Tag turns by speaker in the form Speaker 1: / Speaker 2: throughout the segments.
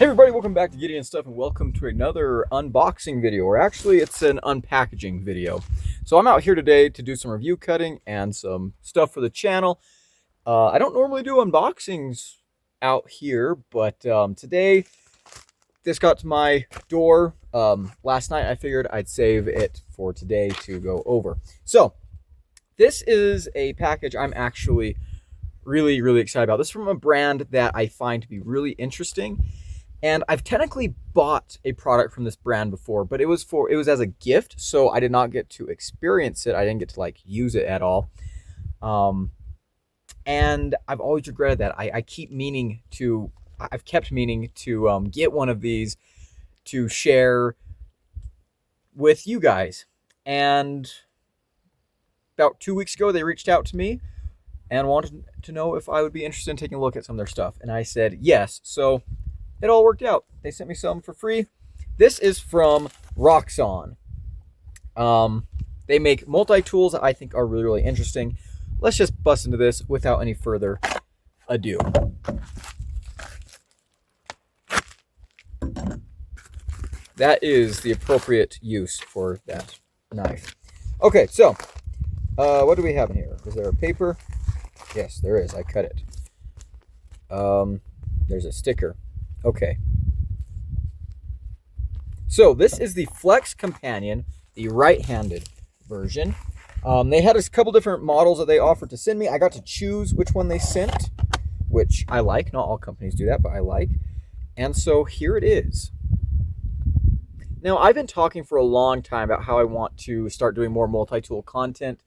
Speaker 1: everybody, welcome back to Gideon Stuff and welcome to another unboxing video, or actually it's an unpackaging video. So I'm out here today to do some review cutting and some stuff for the channel. I don't normally do unboxings out here, but today this got to my door last night. I figured I'd save it for today to go over. So this is a package I'm actually really excited about. This is from a brand that I find to be really interesting. And I've technically bought a product from this brand before, but it was as a gift, so I did not get to experience it. I didn't get to use it at all. And I've always regretted that. I've kept meaning to get one of these to share with you guys. And about 2 weeks ago, they reached out to me and wanted to know if I would be interested in taking a look at some of their stuff. And I said yes. So it all worked out. They sent me some for free. This is from Roxxon. They make multi-tools that I think are really interesting. Let's just bust into this without any further ado. That is the appropriate use for that knife. Okay, so what do we have in here? Is there a paper? Yes, there is. I cut it. There's a sticker. Okay. So this is the Flex Companion, the right-handed version. They had a couple different models that they offered to send me. I got to choose which one they sent, which I like. Not all companies do that, but I like. And so here it is. Now, I've been talking for a long time about how I want to start doing more multi-tool content.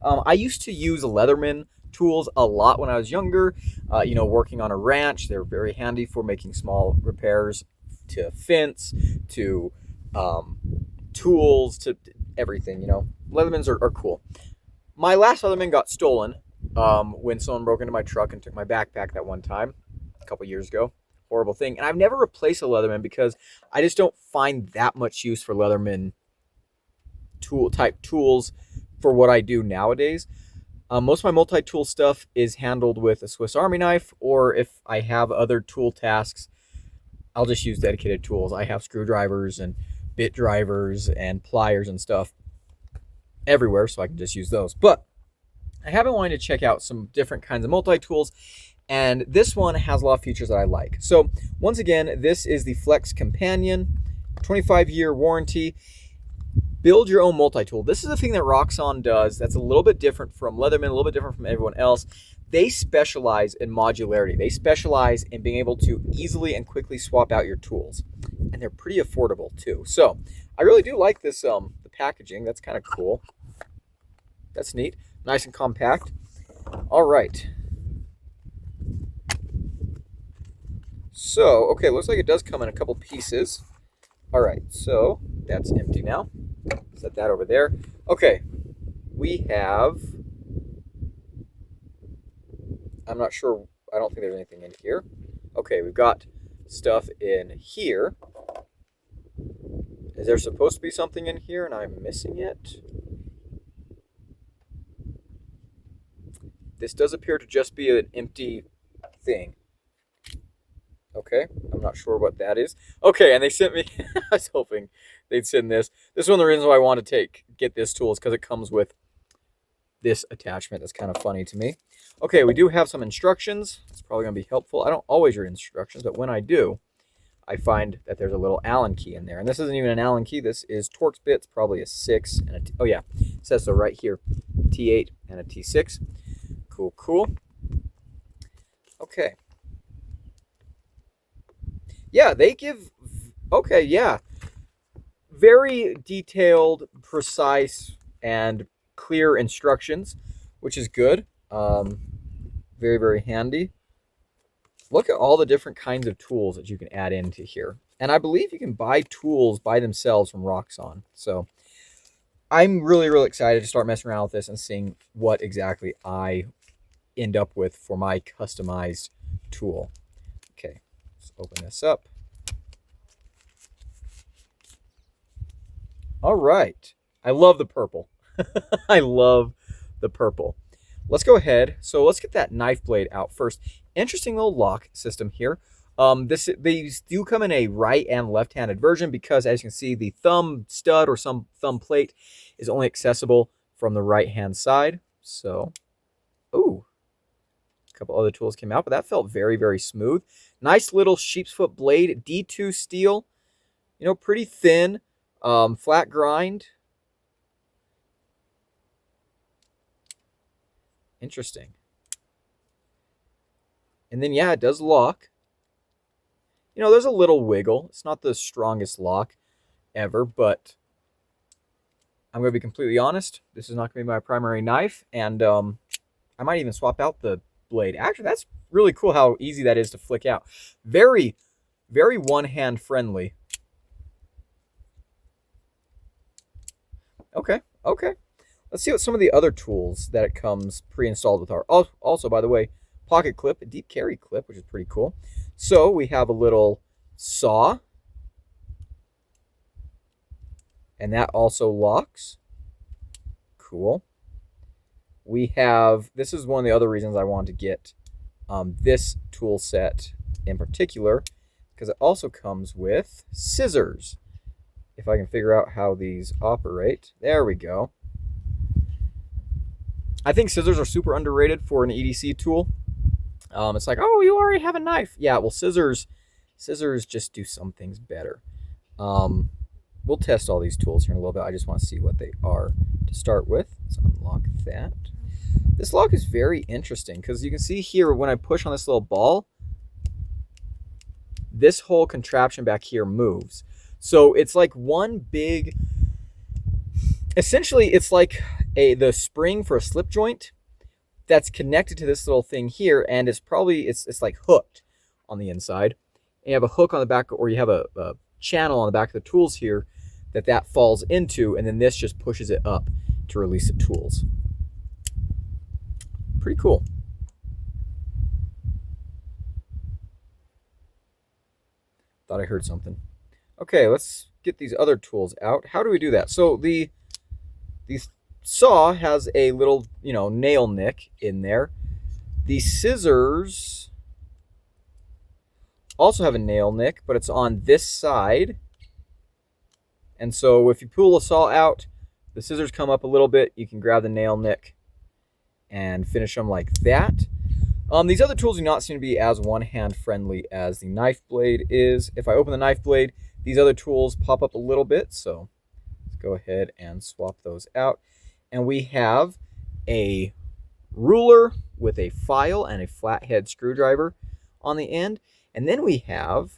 Speaker 1: I used to use Leatherman tools a lot when I was younger, working on a ranch. They're very handy for making small repairs to fence, to tools, to everything. Leathermans are cool. My last Leatherman got stolen when someone broke into my truck and took my backpack that one time a couple years ago. Horrible thing. And I've never replaced a Leatherman because I just don't find that much use for Leatherman type tools for what I do nowadays. Most of my multi-tool stuff is handled with a Swiss Army knife, or if I have other tool tasks, I'll just use dedicated tools. I have screwdrivers and bit drivers and pliers and stuff everywhere, so I can just use those. But I have been wanting to check out some different kinds of multi-tools, and this one has a lot of features that I like. So once again, this is the Flex Companion, 25-year warranty. Build your own multi-tool. This is the thing that Roxxon does that's a little bit different from Leatherman, a little bit different from everyone else. They specialize in modularity. They specialize in being able to easily and quickly swap out your tools. And they're pretty affordable too. So I really do like this, the packaging. That's kind of cool. That's neat. Nice and compact. All right. So, okay, looks like it does come in a couple pieces. All right, so that's empty now. Set that over there. Okay, we have, I'm not sure, I don't think there's anything in here. Okay, we've got stuff in here. Is there supposed to be something in here and I'm missing it? This does appear to just be an empty thing. Okay, I'm not sure what that is. Okay, and they sent me, I was hoping they'd send this. This is one of the reasons why I want to get this tool is because it comes with this attachment. That's kind of funny to me. Okay, we do have some instructions. It's probably going to be helpful. I don't always read instructions, but when I do, I find that there's a little Allen key in there. And this isn't even an Allen key. This is Torx bits, probably a 6. And oh yeah, it says so right here, T8 and a T6. Cool. Okay. Yeah, they give, okay, yeah. Very detailed, precise, and clear instructions, which is good. Very handy. Look at all the different kinds of tools that you can add into here. And I believe you can buy tools by themselves from Roxxon. So I'm really excited to start messing around with this and seeing what exactly I end up with for my customized tool. Okay. Open this up. All right. I love the purple. I love the purple. Let's go ahead. So let's get that knife blade out first. Interesting little lock system here. These do come in a right and left-handed version because, as you can see, the thumb stud or some thumb plate is only accessible from the right-hand side. So, ooh, a couple other tools came out, but that felt very, very smooth. Nice little sheep's foot blade, D2 steel, you know, pretty thin, flat grind. Interesting. And then, yeah, it does lock. You know, there's a little wiggle. It's not the strongest lock ever, but I'm going to be completely honest. This is not going to be my primary knife, and I might even swap out the blade. Actually, that's really cool how easy that is to flick out. Very, very one-hand friendly. Okay, okay. Let's see what some of the other tools that it comes pre-installed with are. Also, by the way, pocket clip, a deep carry clip, which is pretty cool. So we have a little saw, and that also locks. Cool. We have, this is one of the other reasons I wanted to get this tool set in particular, because it also comes with scissors. If I can figure out how these operate. There we go. I think scissors are super underrated for an EDC tool. It's like, oh, you already have a knife. Yeah, well, scissors just do some things better. We'll test all these tools here in a little bit. I just want to see what they are to start with. Let's unlock that. This lock is very interesting because you can see here when I push on this little ball, this whole contraption back here moves. So it's like one big, essentially it's like the spring for a slip joint that's connected to this little thing here, and it's like hooked on the inside. And you have a hook on the back, or you have a channel on the back of the tools here that falls into, and then this just pushes it up to release the tools. Pretty cool. Thought I heard something. Okay, let's get these other tools out. How do we do that? So the saw has a little, you know, nail nick in there. The scissors also have a nail nick, but it's on this side. And so if you pull the saw out, the scissors come up a little bit, you can grab the nail nick and finish them like that. These other tools do not seem to be as one-hand friendly as the knife blade is. If I open the knife blade, these other tools pop up a little bit, so let's go ahead and swap those out. And we have a ruler with a file and a flathead screwdriver on the end. And then we have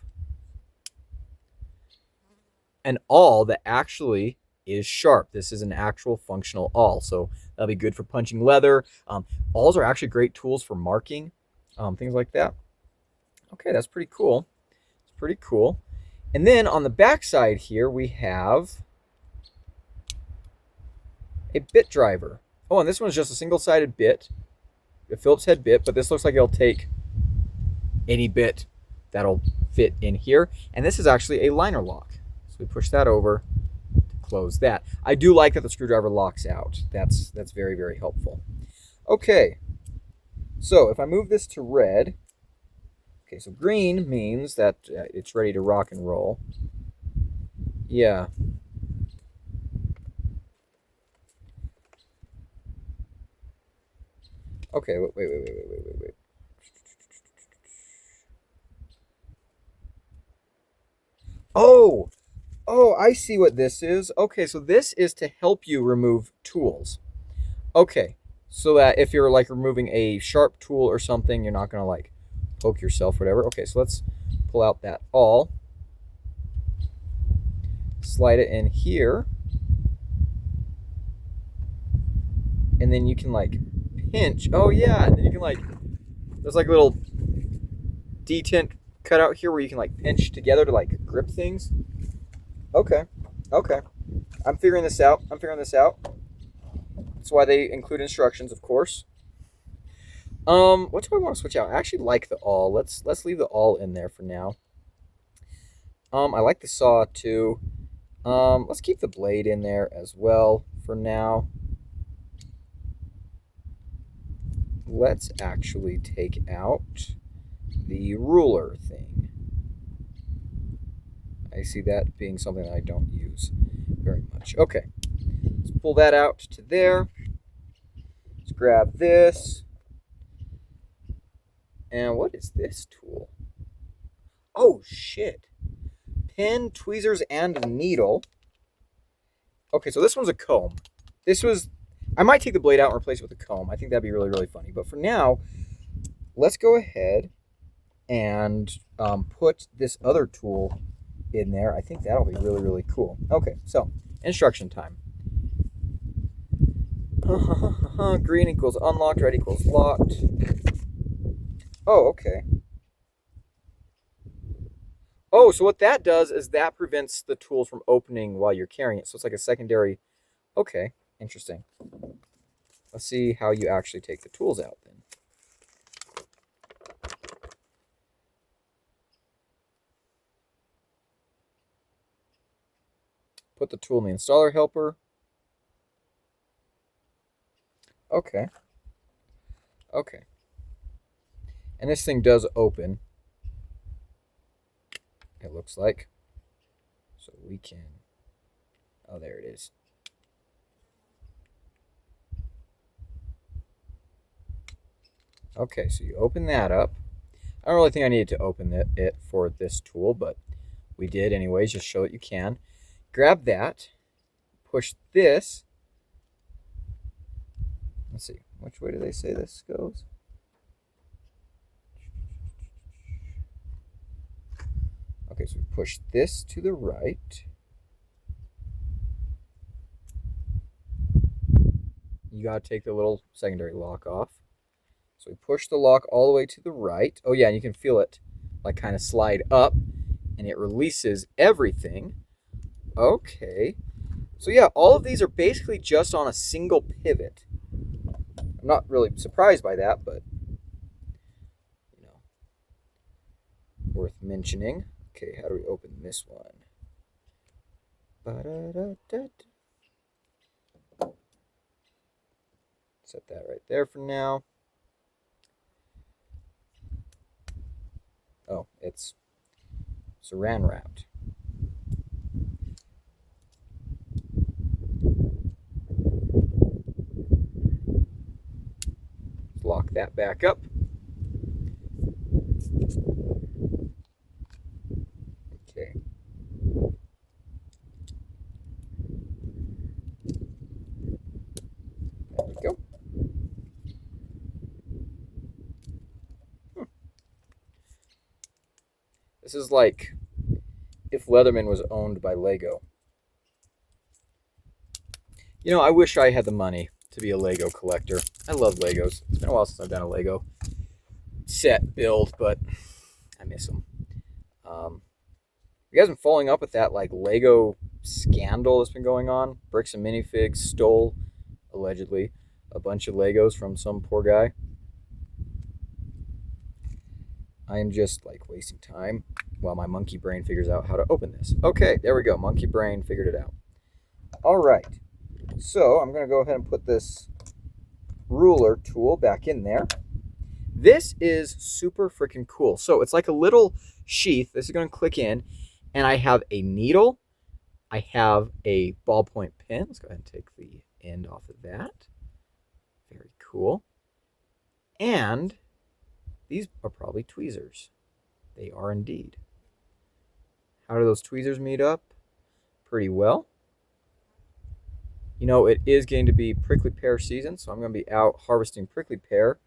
Speaker 1: an awl that actually is sharp. This is an actual functional awl, so that'll be good for punching leather. Awls are actually great tools for marking, things like that. Okay, that's pretty cool. It's pretty cool. And then on the back side here, we have a bit driver. Oh, and this one's just a single-sided bit, a Phillips head bit, but this looks like it'll take any bit that'll fit in here. And this is actually a liner lock. So we push that over to close that. I do like that the screwdriver locks out. That's very, very helpful. Okay, so if I move this to red, okay, so green means that it's ready to rock and roll. Yeah. Okay, wait. Oh, I see what this is. Okay, so this is to help you remove tools. Okay, so that if you're like removing a sharp tool or something, you're not gonna like poke yourself or whatever. Okay, so let's pull out that awl. Slide it in here. And then you can like pinch. Oh yeah, and then you can like, there's like a little detent cut out here where you can like pinch together to like grip things. Okay. I'm figuring this out. That's why they include instructions, of course. What do I want to switch out? I actually like the awl. Let's leave the awl in there for now. I like the saw too. Let's keep the blade in there as well for now. Let's actually take out the ruler thing. I see that being something that I don't use very much. Okay, let's pull that out to there. Let's grab this. And what is this tool? Oh, shit. Pin, tweezers, and a needle. Okay, so this one's a comb. I might take the blade out and replace it with a comb. I think that'd be really, really funny. But for now, let's go ahead and put this other tool in there. I think that'll be really, really cool. Okay, so instruction time. Green equals unlocked, red equals locked. Oh, okay. Oh, so what that does is that prevents the tools from opening while you're carrying it. So it's like a secondary. Okay, interesting. Let's see how you actually take the tools out then. Put the tool in the installer helper. Okay. Okay. And this thing does open, it looks like. So we can, oh, there it is. Okay, so you open that up. I don't really think I needed to open it for this tool, but we did anyways, just show that you can. Grab that, push this. Let's see, which way do they say this goes? Okay, so we push this to the right. You gotta take the little secondary lock off. So we push the lock all the way to the right. Oh yeah, and you can feel it like kind of slide up and it releases everything. Okay. So yeah, all of these are basically just on a single pivot. I'm not really surprised by that, but you know, worth mentioning. Okay, how do we open this one? Set that right there for now. Oh, it's saran wrapped. Let's lock that back up. Okay. There we go. This is like if Leatherman was owned by Lego. You know, I wish I had the money to be a Lego collector. I love Legos. It's been a while since I've done a Lego set build, but I miss them. You guys been following up with that like Lego scandal that's been going on? Bricks and Minifigs stole, allegedly, a bunch of Legos from some poor guy. I am just like wasting time while my monkey brain figures out how to open this. Okay, there we go. Monkey brain figured it out. All right. So I'm going to go ahead and put this ruler tool back in there. This is super freaking cool. So it's like a little sheath. This is going to click in, and I have a needle. I have a ballpoint pen. Let's go ahead and take the end off of that. Very cool. And these are probably tweezers. They are indeed. How do those tweezers meet up? Pretty well. You know, it is going to be prickly pear season, so I'm going to be out harvesting prickly pear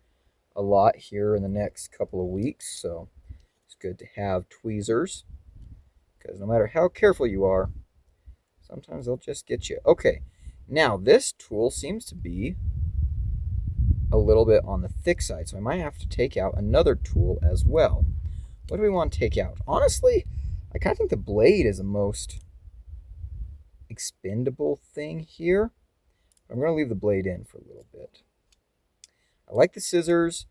Speaker 1: a lot here in the next couple of weeks. So it's good to have tweezers, because no matter how careful you are, sometimes they'll just get you. Okay, now this tool seems to be a little bit on the thick side, so I might have to take out another tool as well. What do we want to take out? Honestly, I kind of think the blade is the most expendable thing here. I'm going to leave the blade in for a little bit. I like the scissors.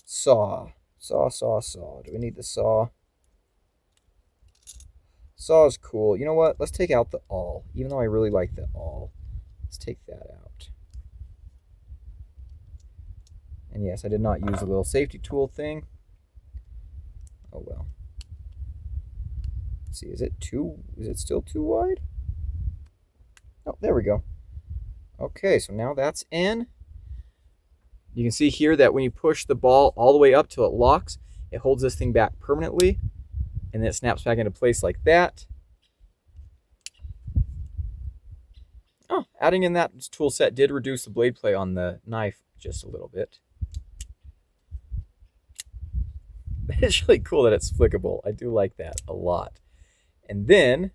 Speaker 1: Saw. Saw. Do we need the saw? Saw is cool. You know what? Let's take out the awl. Even though I really like the awl, let's take that out. And yes, I did not use the little safety tool thing. Oh well. Let's see, is it still too wide? Oh, there we go. Okay, so now that's in. You can see here that when you push the ball all the way up till it locks, it holds this thing back permanently, and then it snaps back into place like that. Oh, adding in that tool set did reduce the blade play on the knife just a little bit. It's really cool that it's flickable. I do like that a lot. And then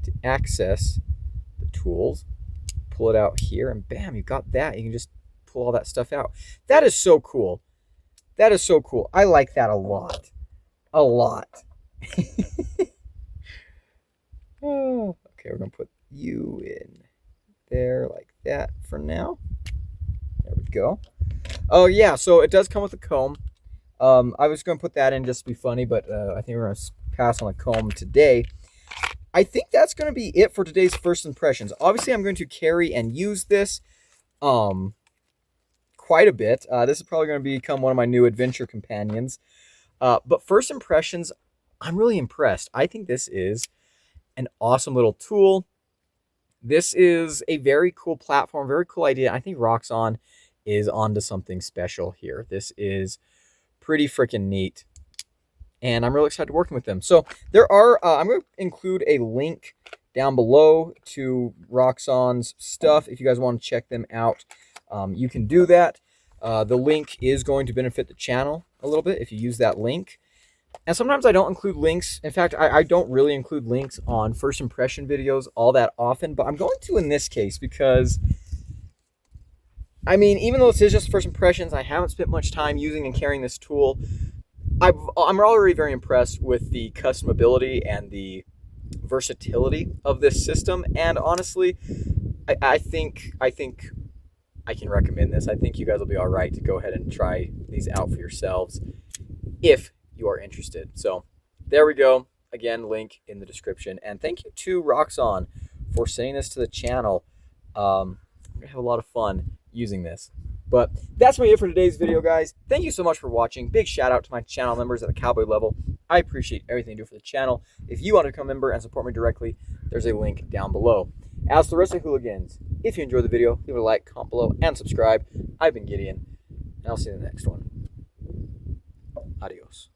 Speaker 1: to access the tools, pull it out here, and bam, you got that. You can just pull all that stuff out. That is so cool. That is so cool. I like that a lot. A lot. Oh, okay, we're going to put you in there like that for now. There we go. Oh, yeah, so it does come with a comb. I was going to put that in just to be funny, but I think we're going to pass on the comb today. I think that's going to be it for today's first impressions. Obviously, I'm going to carry and use this quite a bit. This is probably going to become one of my new adventure companions. But first impressions, I'm really impressed. I think this is an awesome little tool. This is a very cool platform, very cool idea. I think Roxxon is onto something special here. This is pretty freaking neat, and I'm really excited working with them. So there are, I'm going to include a link down below to Roxxon's stuff. If you guys want to check them out, you can do that. The link is going to benefit the channel a little bit if you use that link. And sometimes I don't include links. In fact, I don't really include links on first impression videos all that often, but I'm going to in this case because, I mean, even though this is just first impressions, I haven't spent much time using and carrying this tool. I'm already very impressed with the customability and the versatility of this system. And honestly, I think I can recommend this. I think you guys will be all right to go ahead and try these out for yourselves if you are interested. So there we go. Again, link in the description. And thank you to Roxxon for sending this to the channel. I'm going to have a lot of fun using this. But that's it for today's video, guys. Thank you so much for watching. Big shout out to my channel members at the Cowboy level. I appreciate everything you do for the channel. If you want to become a member and support me directly, there's a link down below. As for the rest of the hooligans, if you enjoyed the video, leave it a like, comment below, and subscribe. I've been Gideon, and I'll see you in the next one. Adios.